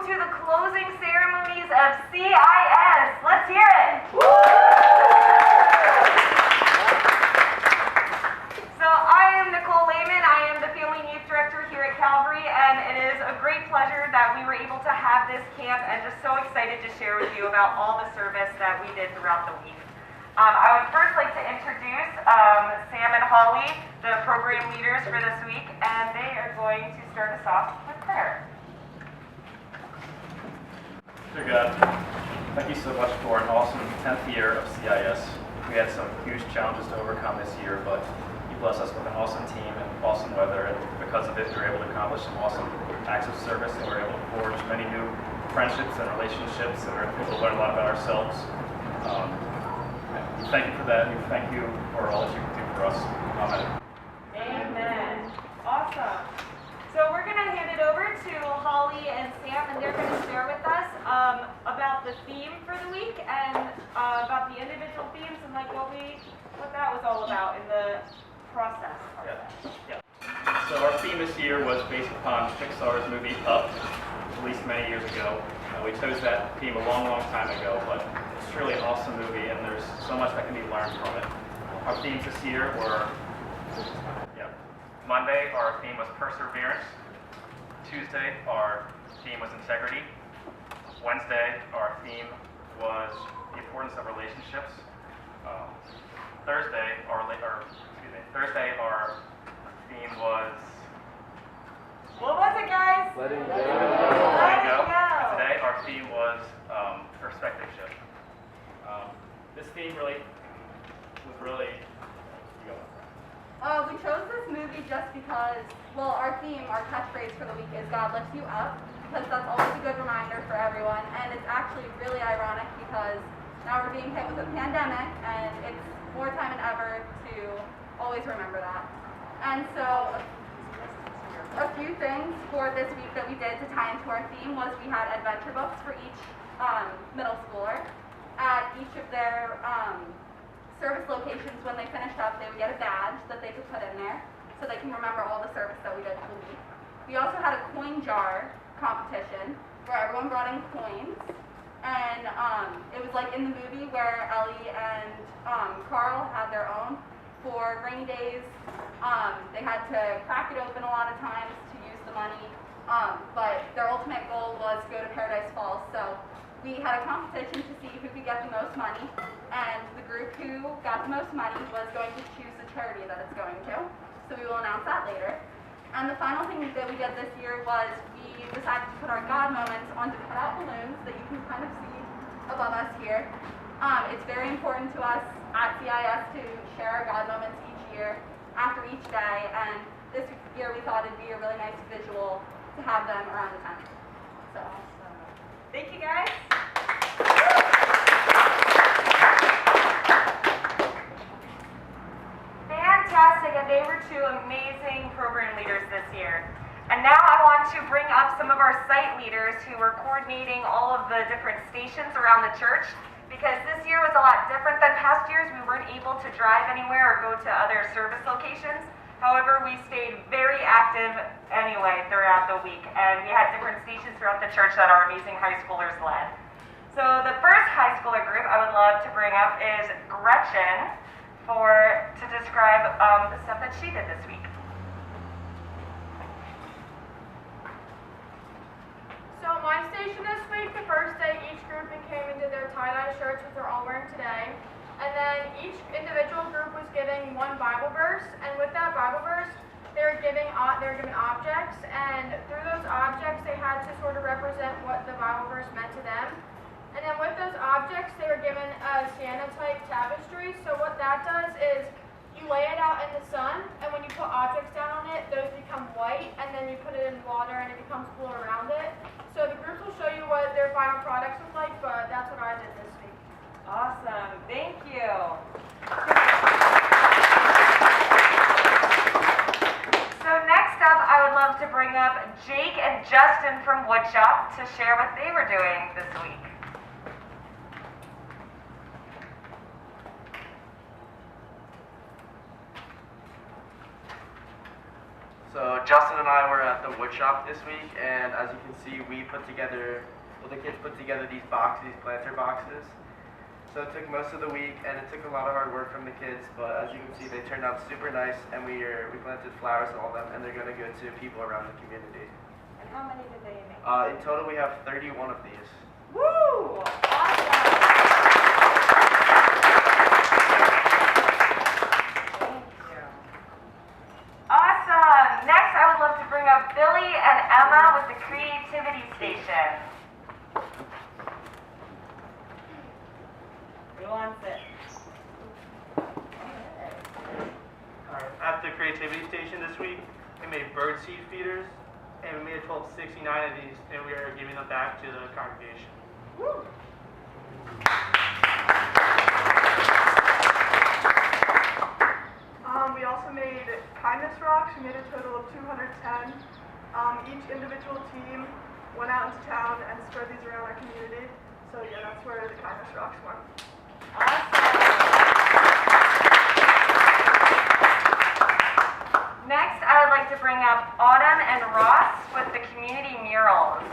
to the closing ceremonies of CIS. Let's hear it. So I am Nicole Lehman. I am the Family and Youth Director here at Calvary, and it is a great pleasure that we were able to have this camp, and just so excited to share with you about all the service that we did throughout the week. I would first like to introduce Sam and Holly, the program leaders for this week, and they are going to start us off with prayer. Dear God, thank you so much for an awesome 10th year of CIS. We had some huge challenges to overcome this year, but you blessed us with an awesome team and awesome weather, and because of it, we were able to accomplish some awesome acts of service, and we were able to forge many new friendships and relationships, and we were able to learn a lot about ourselves. Thank you for that, and thank you for all that you do for us. Amen. Amen. Awesome. So we're going to hand it over to Holly and Sam, and they're going to share with us about the theme for the week and about the individual themes and like what that was all about in the process. Yeah. So our theme this year was based upon Pixar's movie Up, released many years ago. We chose that theme a long, long time ago, but it's truly an awesome movie, and there's so much that can be learned from it. Our themes this year were, Monday, our theme was perseverance. Tuesday, our theme was integrity. Wednesday, our theme was the importance of relationships. Thursday, our theme was... What was it, guys? Letting go. Letting go. Today, our theme was perspective shift. This theme was really... We chose this movie just because, well, our theme, our catchphrase for the week is God lifts you up, because that's always a good reminder for everyone, and it's actually really ironic because now we're being hit with a pandemic, and it's more time than ever to always remember that. And so, a few things for this week that we did to tie into our theme was we had adventure books for each middle schooler. At each of their service locations, when they finished up, they would get a badge that they could put in there so they can remember all the service that we did for the week. We also had a coin jar competition where everyone brought in coins, and it was like in the movie where Ellie and Carl had their own for rainy days. They had to crack it open a lot of times to use the money, but their ultimate goal was to go to Paradise Falls. So we had a competition to see who could get the most money, and the group who got the most money was going to choose the charity that it's going to. So we will announce that later. And the final thing that we did this year was we decided to put our God moments onto cutout balloons that you can kind of see above us here. It's very important to us at CIS to share our God moments each year after each day, and this year we thought it'd be a really nice visual to have them around the tent. So, thank you, guys. Fantastic, and they were two amazing program leaders this year. And now I want to bring up some of our site leaders who were coordinating all of the different stations around the church, because this year was a lot different than past years. We weren't able to drive anywhere or go to other service locations. However, we stayed very active anyway throughout the week, and we had different stations throughout the church that our amazing high schoolers led. So the first high schooler group I would love to bring up is Gretchen to describe the stuff that she did this week. So my station this week, the first day, each grouping came into their tie-dye shirts, which they're all wearing today. And then each individual group was given one Bible verse, and with that Bible verse, they were given objects, and through those objects, they had to sort of represent what the Bible verse meant to them. And then with those objects, they were given a Sienna-type tapestry. So what that does is you lay it out in the sun, and when you put objects down on it, those become white, and then you put it in water, and it becomes cool around it. So the groups will show you what their final products look like, but that's what I did this week. Awesome, thank you. So next up, I would love to bring up Jake and Justin from Woodshop to share what they were doing this week. So So Justin and I were at the wood shop this week, and as you can see, we put together, well, the kids put together these boxes, these planter boxes. So it took most of the week, and it took a lot of hard work from the kids, but as you can see, they turned out super nice, and we planted flowers in all of them, and they're going to go to people around the community. And how many did they make? In total, we have 31 of these. Woo! Awesome! Awesome! Next, I would love to bring up Billy and Emma with the Creativity Station. Who wants it? At the Creativity Station this week, we made birdseed feeders, and we made a total of 69 of these, and we are giving them back to the congregation. Woo! We also made kindness rocks. We made a total of 210. Each individual team went out into town and spread these around our community. So yeah, that's where the kindness rocks went. Awesome! Next, I would like to bring up Autumn and Ross with the community murals.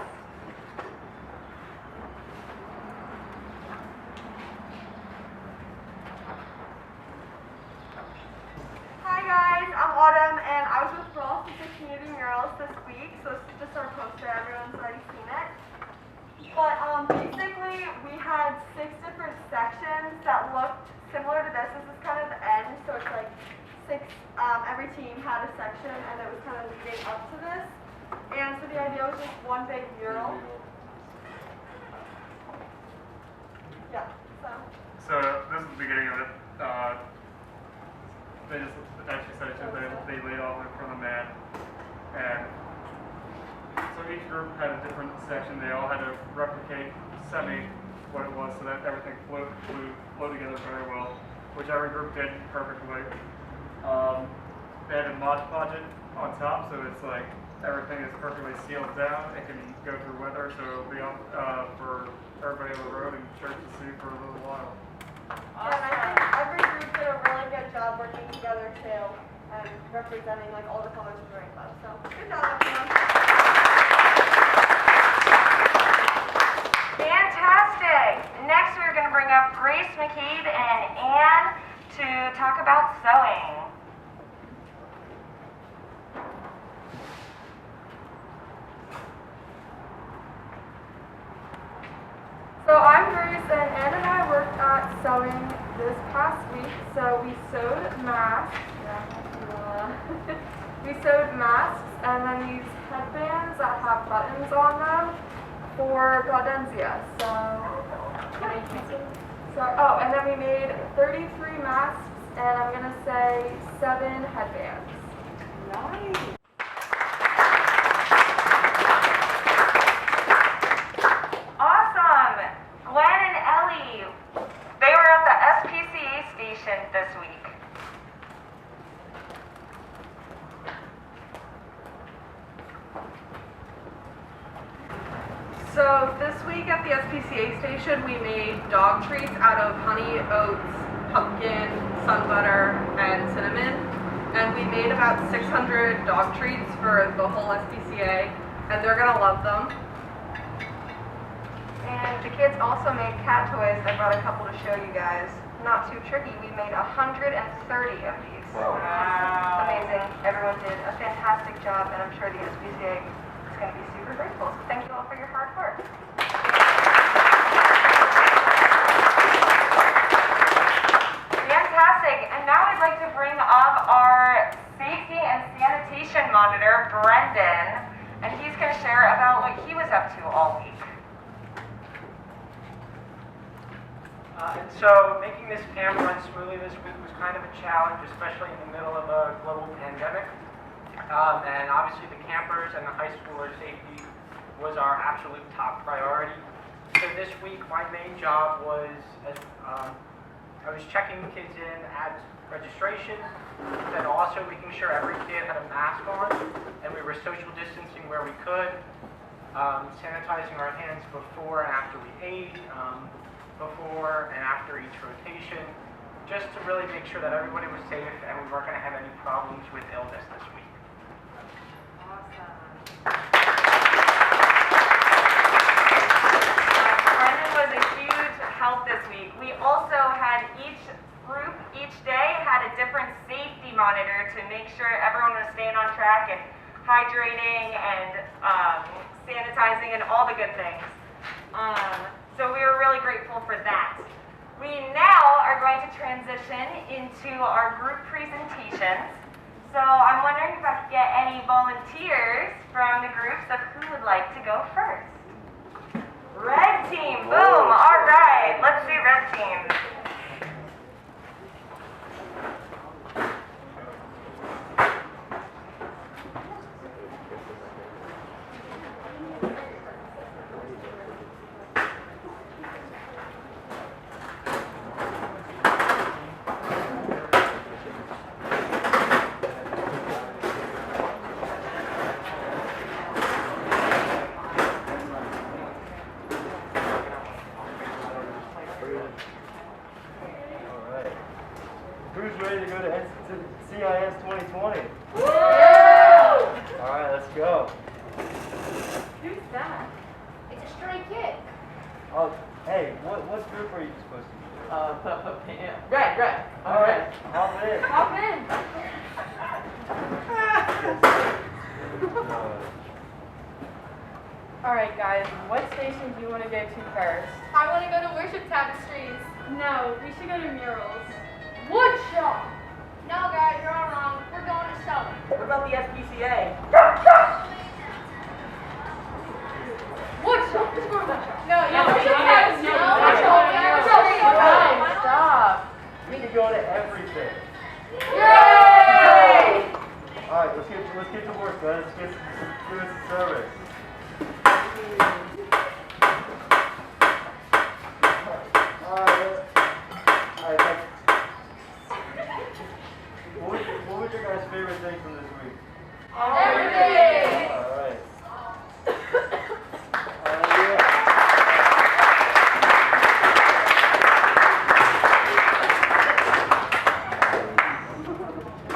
Hi guys, I'm Autumn, and I was with Ross with the community murals this week. So this is just our poster. Everyone's already seen it. But basically, we had 6 different sections that looked similar to this. This is kind of the end, so it's like 6. Every team had a section, and it was kind of leading up to this. And so the idea was just one big mural. Yeah. So this is the beginning of it. They just actually said they laid all in front of the mat, and so each group had a different section. They all had to replicate what it was so that everything flowed together very well, which every group did perfectly. They had a Mod Podge on top, so it's like everything is perfectly sealed down. It can go through weather, so it'll be on for everybody on the road and church to see for a little while. Yeah, and I think every group did a really good job working together too, and representing like all the colors of the rainbow. So good job, everyone. Fantastic! Next, we're going to bring up Grace McCabe and Anne to talk about sewing. So I'm Grace, and Ann and I worked at sewing this past week. So we sewed masks. We sewed masks and then these headbands that have buttons on them for Gaudenzia. And then we made 33 masks, and I'm gonna say 7 headbands. Nice. Awesome. Glenn and Ellie, they were at the SPCA station this week. So this week at the SPCA station, we made dog treats out of honey, oats, pumpkin, sun butter, and cinnamon. And we made about 600 dog treats for the whole SPCA, and they're gonna love them. And the kids also made cat toys. I brought a couple to show you guys. Not too tricky. We made 130 of these. Wow. Amazing. Everyone did a fantastic job, and I'm sure the SPCA is going to be super grateful. So thank you all for your hard work. Fantastic. And now I'd like to bring up our safety and sanitation monitor, Brendan, and he's going to share about what he was up to all week. And so making this camp run smoothly this week was kind of a challenge, especially in the middle of a global pandemic. And obviously the campers and the high schoolers' safety was our absolute top priority. So this week my main job was, I was checking the kids in at registration, then also making sure every kid had a mask on, and we were social distancing where we could, sanitizing our hands before and after we ate, before and after each rotation, just to really make sure that everybody was safe and we weren't going to have any problems with illness this week. back and hydrating and sanitizing and all the good things. So we were really grateful for that. We now are going to transition into our group presentations. So I'm wondering if I could get any volunteers from the groups of who would like to go first. Red team, boom, all right, let's do red team. Who's ready to go to CIS 2020? Woo! All right, let's go. Who's that? It's a stray kid. Oh, hey, what group are you supposed to be? Red. All right, hop in. Hop in. Alright guys, what station do you want to go to first? I want to go to worship tapestries. No, we should go to murals. Woodshop. No, guys, you're all wrong. We're going to Sully. What about the SPCA? Woodshop. Let's go to Woodshop. No, Worship tapestries. Guys, stop. We can go to everything. Yay! All right, let's get to work, guys. Let's do this service. What was your guys' favorite thing from this week? Everything. All right.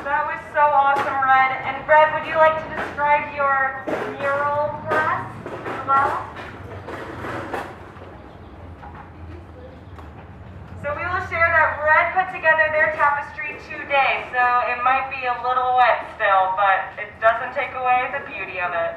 That was so awesome, Red. And Red, would you like to describe your mural for us as well? So we will share that Red put together their tapestry today, so it might be a little wet still, but it doesn't take away the beauty of it.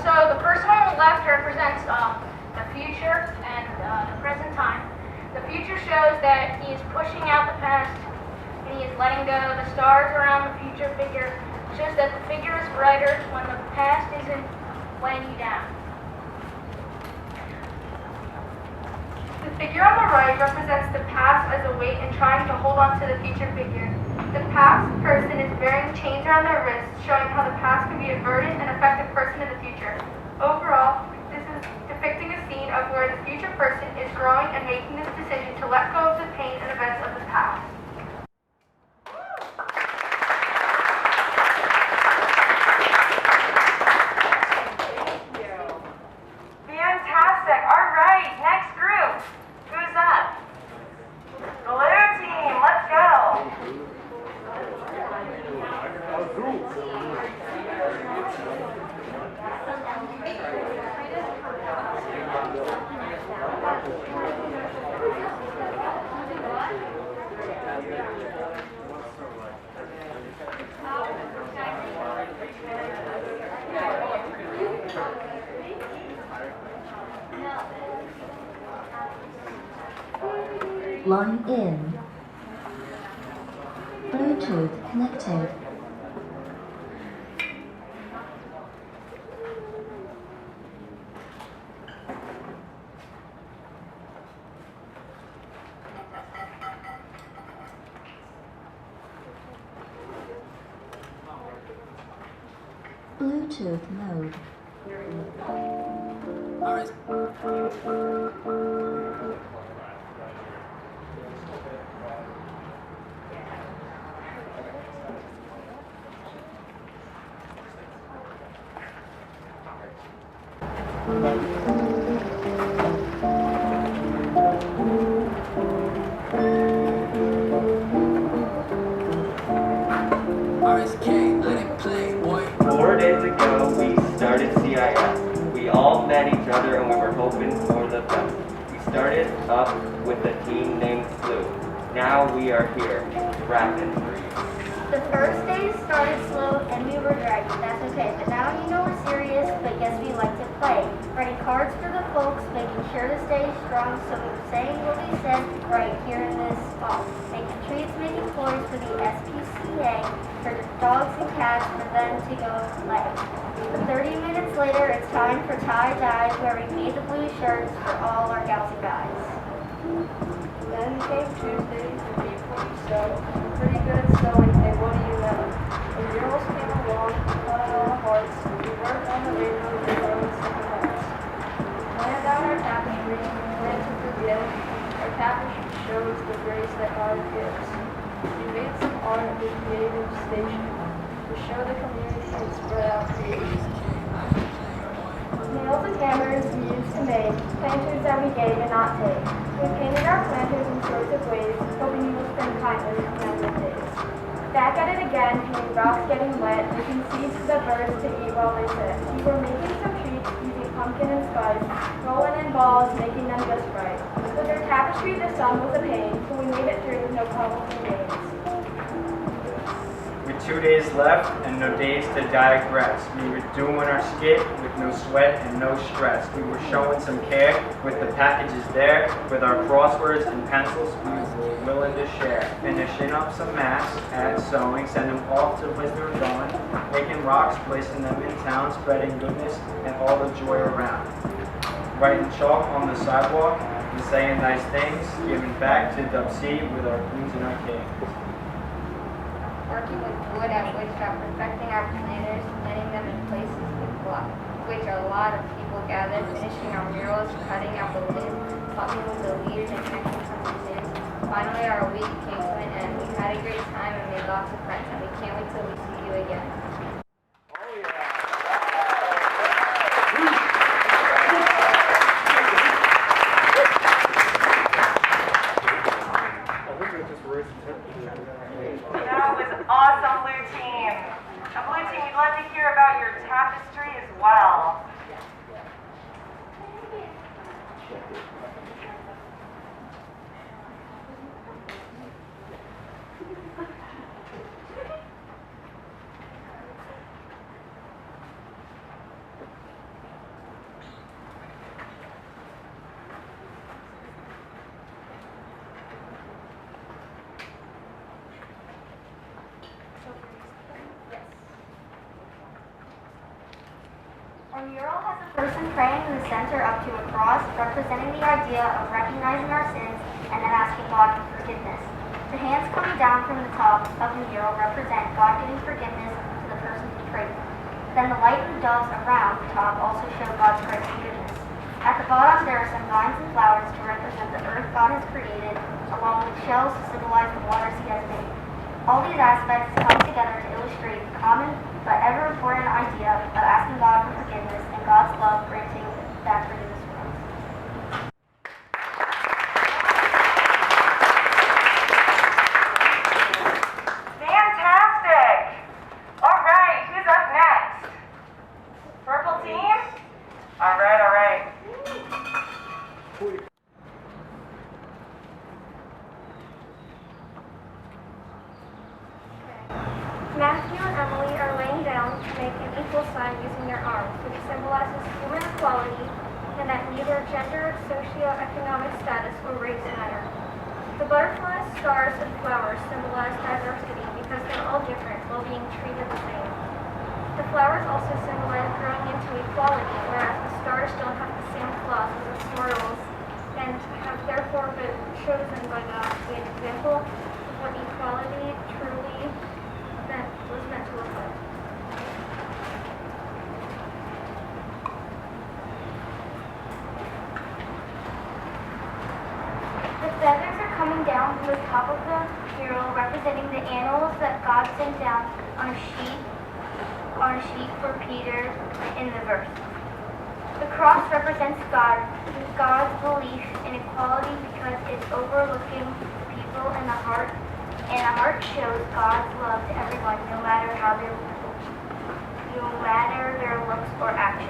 So the first one on the left represents the future and the present time. The future shows that he is pushing out the past and he is letting go. The stars around the future figure shows that the figure is brighter when the past isn't weighing you down. The figure on the right represents the past as a weight and trying to hold on to the future figure. The past person is wearing chains around their wrists, showing how the past can be a burden and affect a person in the future. Overall, this is depicting a scene of where the future person is growing and making this decision to let go of the pain and events of the past. Fantastic. All right, next group. Who's up? Blue team, let's go. Line in. Bluetooth connected. Bluetooth mode. open for the fest. We started up with a team named Flu. Now we are here, Rapid Breeze. The first day started slow and we were dragging. That's okay, but now you know we're serious, but yes, we like to play. Writing cards for the folks, making sure to stay strong, so we were saying what we said right here in this spot. Making treats, making toys for the SPCA, for the dogs and cats, for them to go play. 30 minutes later, it's time for tie-dye, where we made the blue shirts for all our gals and guys. Then came Tuesday, the week before we sew. I'm pretty good at sewing, and what do you know? The murals came along, caught all our hearts. We worked on the radio and we wrote second hearts. We planned out our tapestry, we planned to forget. Our tapestry shows the grace that God gives. We made some art at the creative station to show the community and spread out creation. Nails and hammers we used to make, planters that we gave and not take. We painted our planters in sorts of ways, hoping you will spend kindly on those days. Back at it again, painting rocks getting wet, making seeds for the birds to eat while they sit. We were making some treats using pumpkin and spice, rolling in balls, making them just right. With our tapestry, the sun was a pain, but we made it through with no problems and gains. With 2 days left and no days to digress, we were doing our skit with no sweat and no stress. We were showing some care with the packages there, with our crosswords and pencils we were willing to share. Finishing up some masks, add sewing, send them off to where they were going, making rocks, placing them in town, spreading goodness and all the joy around. Writing chalk on the sidewalk and saying nice things, giving back to Dub C with our queens and our kings. Working with wood at wood shop, perfecting our planters, getting them in places with block, which a lot of people gathered, finishing our murals, cutting out the lid, talking with the leaders and connecting some kids. Finally, our week came to an end. We had a great time and made lots of friends, and we can't wait till we see you again. That was awesome, Blue Team. Now, Blue Team, we'd love to hear about your tapestry as well. Our mural has a person praying in the center up to a cross, representing the idea of recognizing our sins and then asking God for forgiveness. The hands coming down from the top of the mural represent God giving forgiveness to the person he prayed for. Then the light and doves around the top also show God's grace and goodness. At the bottom there are some vines and flowers to represent the earth God has created, along with shells to symbolize the waters he has made. All these aspects come together to illustrate the common but ever important idea of asking God for forgiveness and God's love granting that forgiveness for us. Fantastic! All right, who's up next? Purple Team? All right, all right. Matthew and Emily are laying down to make an equal sign using their arms, which symbolizes human equality and that neither gender, socioeconomic status, or race matter. The butterflies, stars, and flowers symbolize diversity because they're all different while being treated the same. The flowers also symbolize growing into equality, whereas the stars don't have the same flaws as the swirls and have therefore been chosen by God to be an example of what equality truly was meant to look like. The feathers are coming down from the top of the mural, representing the animals that God sent down on a sheet for Peter in the verse. The cross represents God's belief in equality because it's overlooking people in the heart. And a heart shows God's love to everyone, no matter their looks or actions.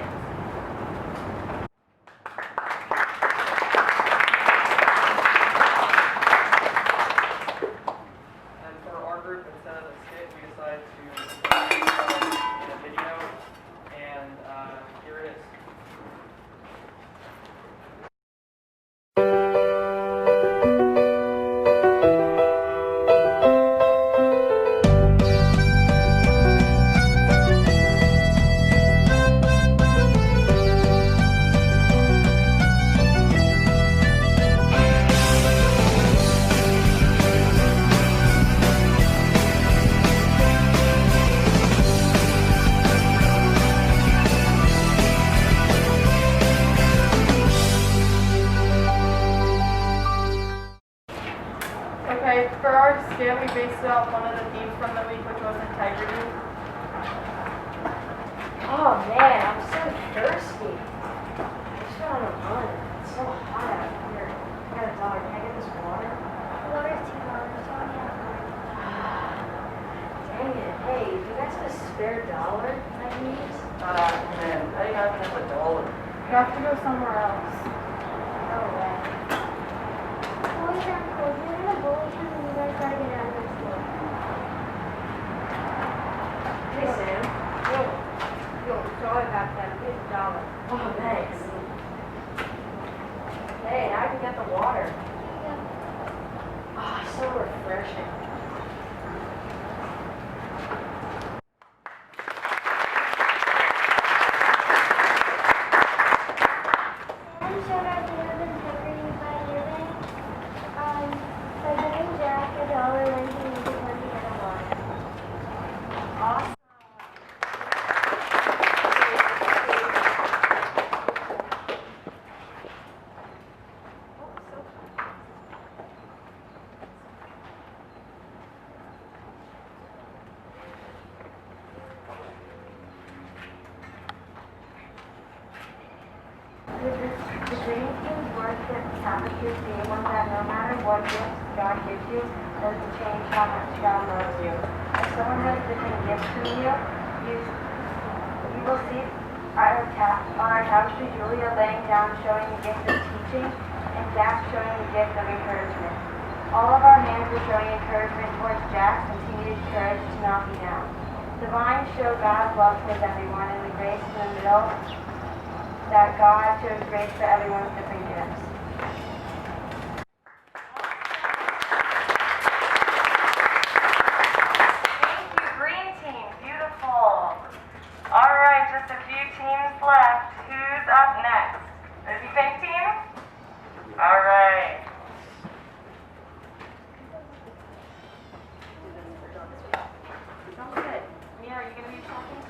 Okay, for our skit, we based it off one of the themes from the week, which was integrity. Oh man, I'm so thirsty. I just went on a run. It's so hot out here. I got $1. Can I get this water? Water's $2. Dang it. Hey, do you guys have a spare dollar I can use? Man, I ain't got enough $1. You have to go somewhere else. No way. Boys aren't cool. You're gonna bully him and you guys gotta get out of this school. Hey, Sam. Yo, sorry about that. Here's $1. Oh, thanks. Hey, now I can get the water. Oh, so refreshing. Sam showed our theme of integrity by giving Jack $1 when he needed one to get a water. Awesome. The dream team's work at Tapestry being one that no matter what gifts God gives you, doesn't change how much God loves you. If someone has different gifts from you will see on our tapestry Julia laying down showing the gift of teaching and Jack showing the gift of encouragement. All of our hands are showing encouragement towards Jack since he needed courage to not be down. The vines show God's love towards everyone and the grace in the middle that God shows grace for everyone's different gifts. Thank you, green team. Beautiful. All right, just a few teams left. Who's up next? Is the pink team? All right. Sounds good. Mia, are you going to be talking?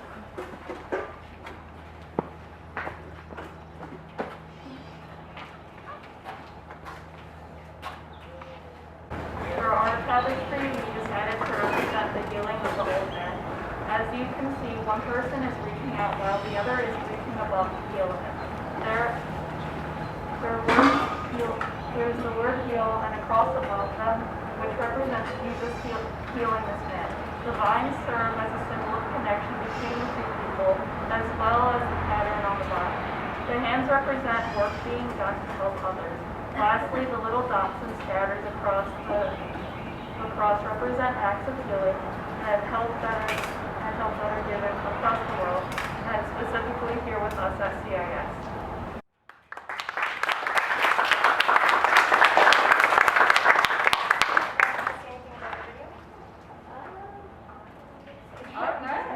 For our tapestry, we decided to represent the healing of the old man. As you can see, one person is reaching out while the other is reaching above to heal him. There's the word heal and a cross above them, which represents Jesus healing this man. The vines serve as a symbol of connection between the two people, as well as the pattern on the vine. The hands represent work being done to help others. Lastly, the little dots and scatters across the cross represent acts of healing and help that are given across the world, and specifically here with us at CIS.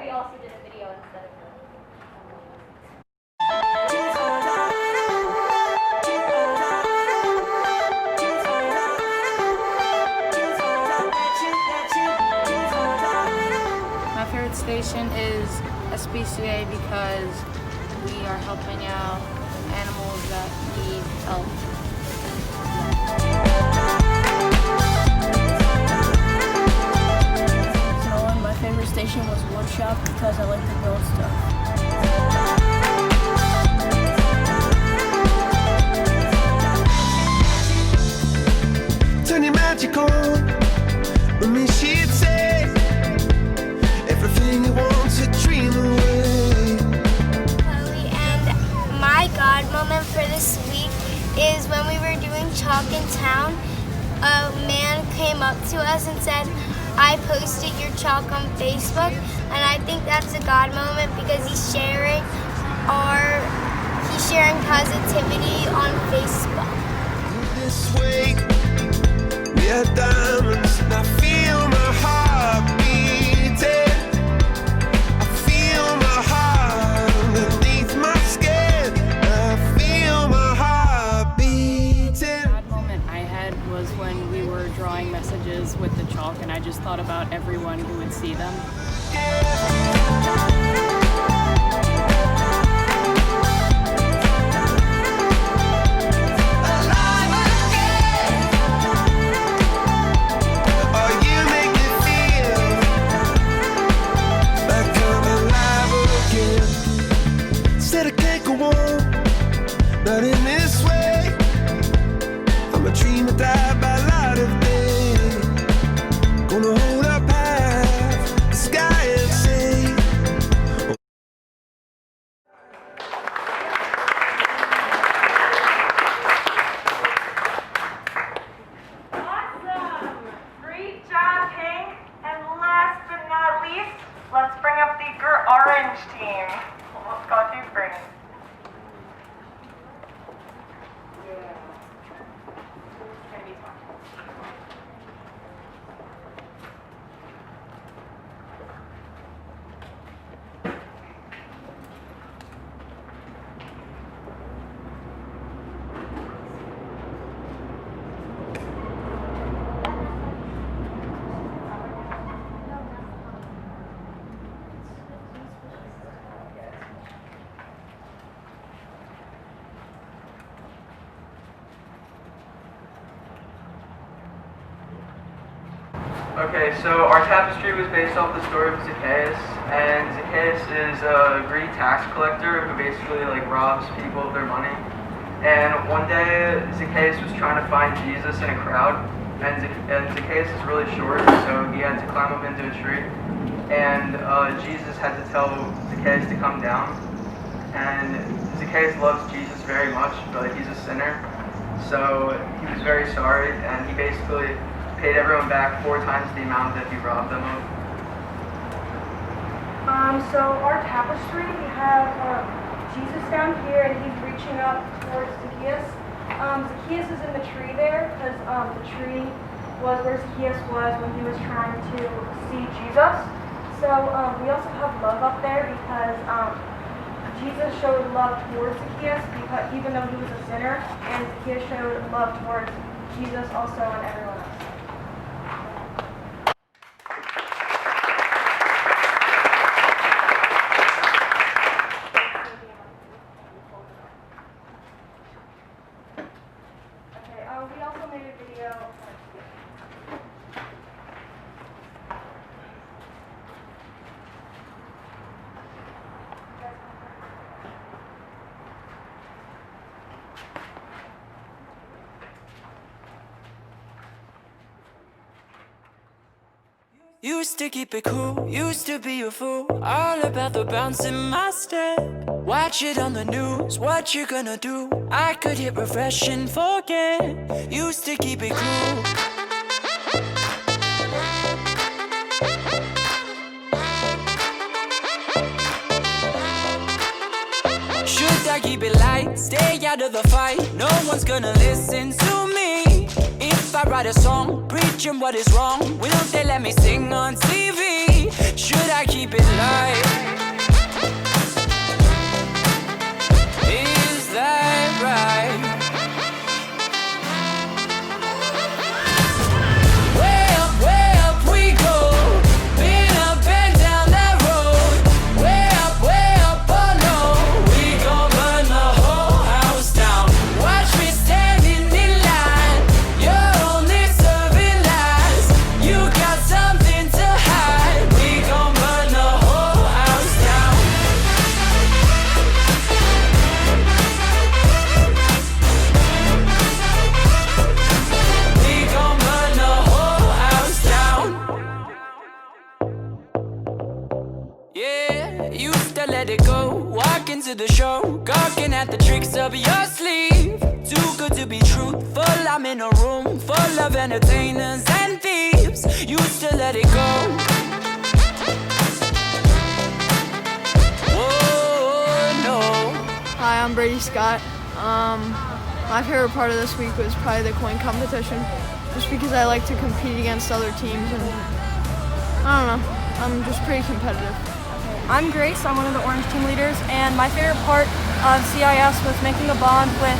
We also did a video instead of My favorite station is SPCA because we are helping out animals that need help. My favorite station was Woodshop because I like to build stuff. Turn your magic on. With me, she'd say everything you want to dream away. Chloe, and my God moment for this week is when we were doing Chalk in Town. A man came up to us and said, I posted your chalk on Facebook, and I think that's a God moment because he's sharing positivity on Facebook. This way, we are diamonds, and I feel my heart beating. I feel my heart underneath my skin. I feel my heart beating. God moment I had was when we were drawing messages with the chalk, and I just thought about everyone who would see them. Okay, so our tapestry was based off the story of Zacchaeus, and Zacchaeus is a greedy tax collector who basically like robs people of their money. And one day Zacchaeus was trying to find Jesus in a crowd, and Zacchaeus is really short, so he had to climb up into a tree. And Jesus had to tell Zacchaeus to come down. And Zacchaeus loves Jesus very much, but he's a sinner, so he was very sorry, and he basically paid everyone back 4 times the amount that he robbed them of. So our tapestry, we have Jesus down here, and he's reaching up towards Zacchaeus. Zacchaeus is in the tree there, because the tree was where Zacchaeus was when he was trying to see Jesus. So we also have love up there, because Jesus showed love towards Zacchaeus, because even though he was a sinner, and Zacchaeus showed love towards Jesus also and everyone else. We also made a video. Used to keep it cool, used to be a fool, all about the bounce in my step. Watch it on the news, what you gonna do? I could hit refresh and forget. Used to keep it cool. Should I keep it light, stay out of the fight? No one's gonna listen to me. If I write a song, preaching what is wrong, will they let me sing on TV? Should I keep it light? Is that right? Way up we go. Been up and down that road. Way up, oh no. We gon' burn the whole house down. Watch me standing in line. You're only serving lies. You got something to hide. We gon' burn the whole house down. We gon' burn the whole house down. Yeah, used to let it go. Walk into the show, gawking at the tricks up your sleeve. Too good to be truthful. I'm in a room full of entertainers and thieves. Used to let it go. Oh no. Hi, I'm Brady Scott. My favorite part of this week was probably the coin competition, just because I like to compete against other teams, and I don't know, I'm just pretty competitive. I'm Grace, I'm one of the Orange team leaders, and my favorite part of CIS was making a bond with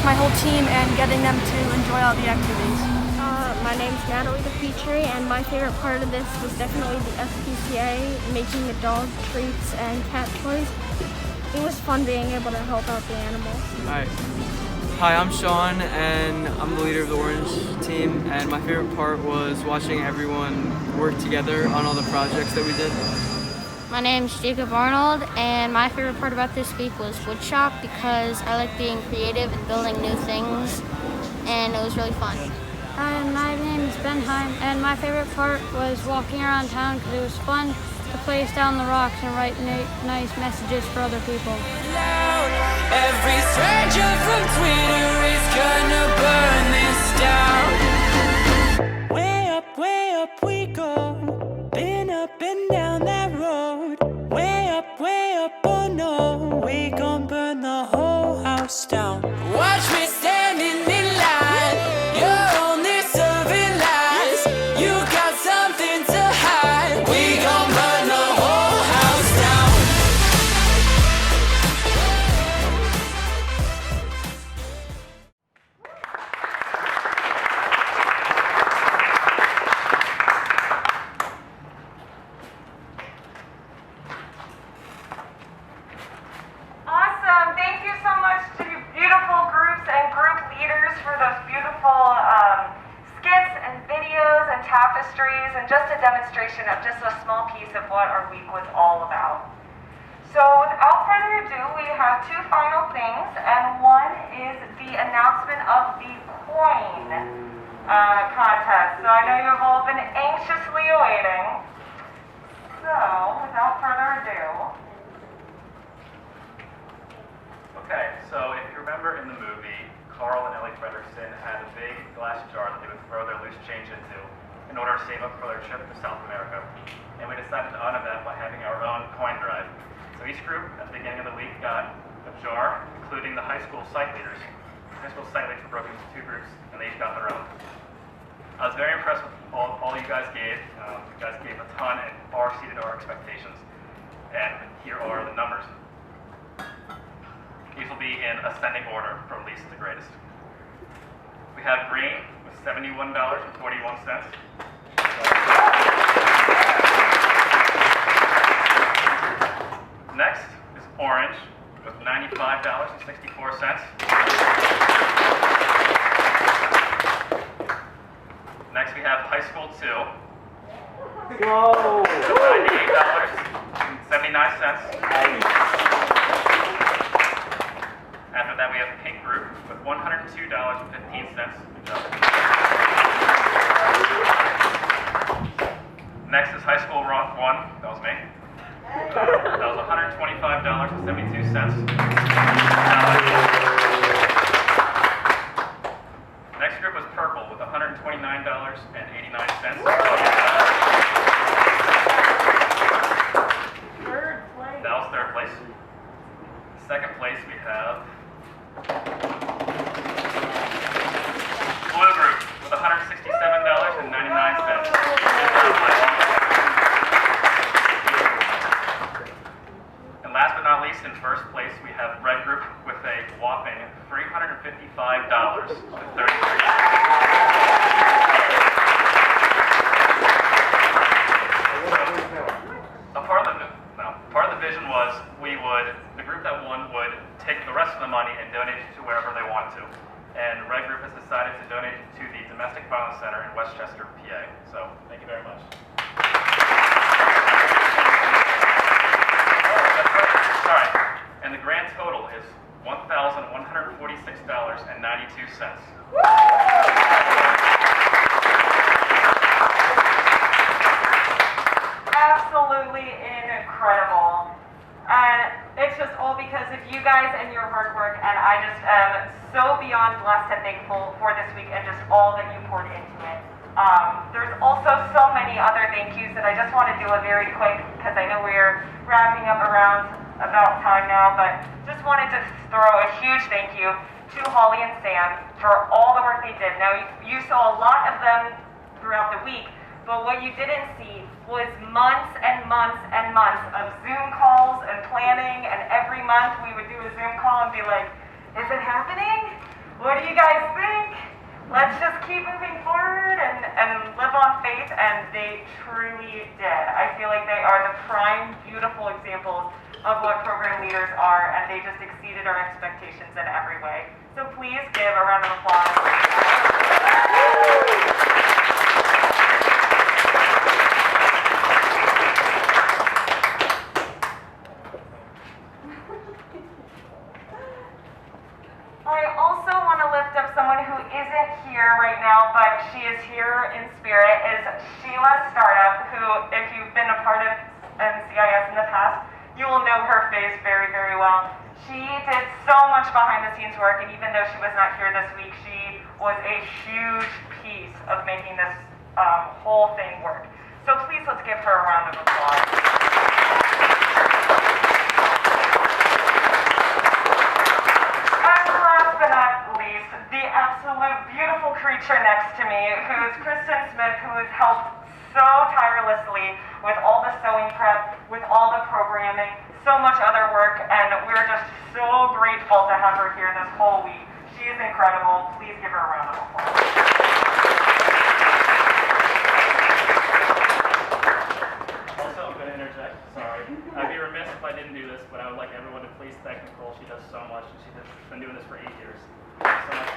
my whole team and getting them to enjoy all the activities. My name's Natalie the Petrie, and my favorite part of this was definitely the SPCA, making the dog treats and cat toys. It was fun being able to help out the animals. Hi, I'm Sean, and I'm the leader of the Orange team, and my favorite part was watching everyone work together on all the projects that we did. My name's Jacob Arnold, and my favorite part about this week was woodshop because I like being creative and building new things, and it was really fun. Hi, my name is Ben Heim, and my favorite part was walking around town because it was fun to place down the rocks and write nice messages for other people. Every stranger from Twitter is gonna burn this down. Way up we go. Been up and down that road. Way up, oh no. We gon' burn the whole house down. Watch me standing in line. You're only serving lies. You got something to hide. We gon' burn the whole house down. stories and just a demonstration of just a small piece of what our week was all about. So without further ado, we have two final things, and one is the announcement of the coin contest. So I know you've all been anxiously awaiting. So without further ado. Okay, so if you remember in the movie, Carl and Ellie Fredrickson had a big glass jar that they would throw their loose change into in order to save up for their trip to South America. And we decided to honor that by having our own coin drive. So each group at the beginning of the week got a jar, including the high school site leaders. High school site leaders were broken into two groups, and they each got their own. I was very impressed with all you guys gave. You guys gave a ton and far exceeded our expectations. And here are the numbers. These will be in ascending order from least to greatest. We have green with $71.41. Next is orange with $95.64. Next we have high school 2. Whoa! $98.79. After that, we have pink group with $102.15. Next is high school 1. That was me. That was $125.72. Next group was purple with $129.89. That was third place. Second place we have blue group with $167.99. And last but not least, in first place, we have red group with a whopping $355.33. Part of the vision was the group that won would take the rest of the money and donate it to wherever they want to. And Red Group has decided to donate it to the Domestic Violence Center in Westchester, PA. So, thank you very much. Sorry. And the grand total is $1,146.92. Absolutely incredible. And it's just all because of you guys and your hard work, and I just am so beyond blessed and thankful for this week and just all that you poured into it. There's also so many other thank yous that I just want to do a very quick, because I know we're wrapping up around about time now, but just wanted to throw a huge thank you to Holly and Sam for all the work they did. Now, you saw a lot of them throughout the week, but what you didn't see was months and months and months of Zoom calls and planning, and every month we would do a Zoom call and be like, is it happening? What do you guys think? Let's just keep moving forward and live on faith, and they truly did. I feel like they are the prime, beautiful examples of what program leaders are, and they just exceeded our expectations in every way. So please give a round of applause. I also want to lift up someone who isn't here right now, but she is here in spirit, is Sheila Startup, who, if you've been a part of CIS in the past, you will know her face very, very well. She did so much behind the scenes work, and even though she was not here this week, she was a huge piece of making this whole thing work. So please, let's give her a round of applause. The absolute beautiful creature next to me, who is Kristen Smith, who has helped so tirelessly with all the sewing prep, with all the programming, so much other work, and we're just so grateful to have her here this whole week. She is incredible. Please give her a round of applause. Also, I'm going to interject. Sorry. I'd be remiss if I didn't do this, but I would like everyone to please thank Nicole. She does so much, and she's been doing this for 8 years. Thank you so much.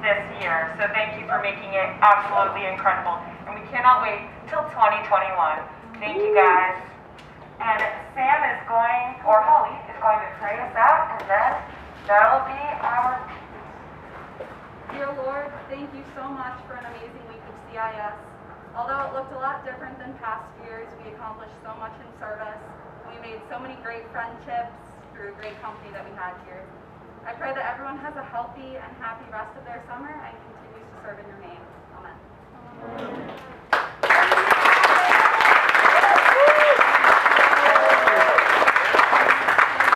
this year. So thank you for making it absolutely incredible. And we cannot wait till 2021. Thank you guys. And Sam is going, or Holly, is going to pray us out, and then that'll be our... Dear Lord, thank you so much for an amazing week of CIS. Although it looked a lot different than past years, we accomplished so much in service. We made so many great friendships through great company that we had here. I pray that everyone has a healthy and happy rest of their summer and continues to serve in your name. Amen.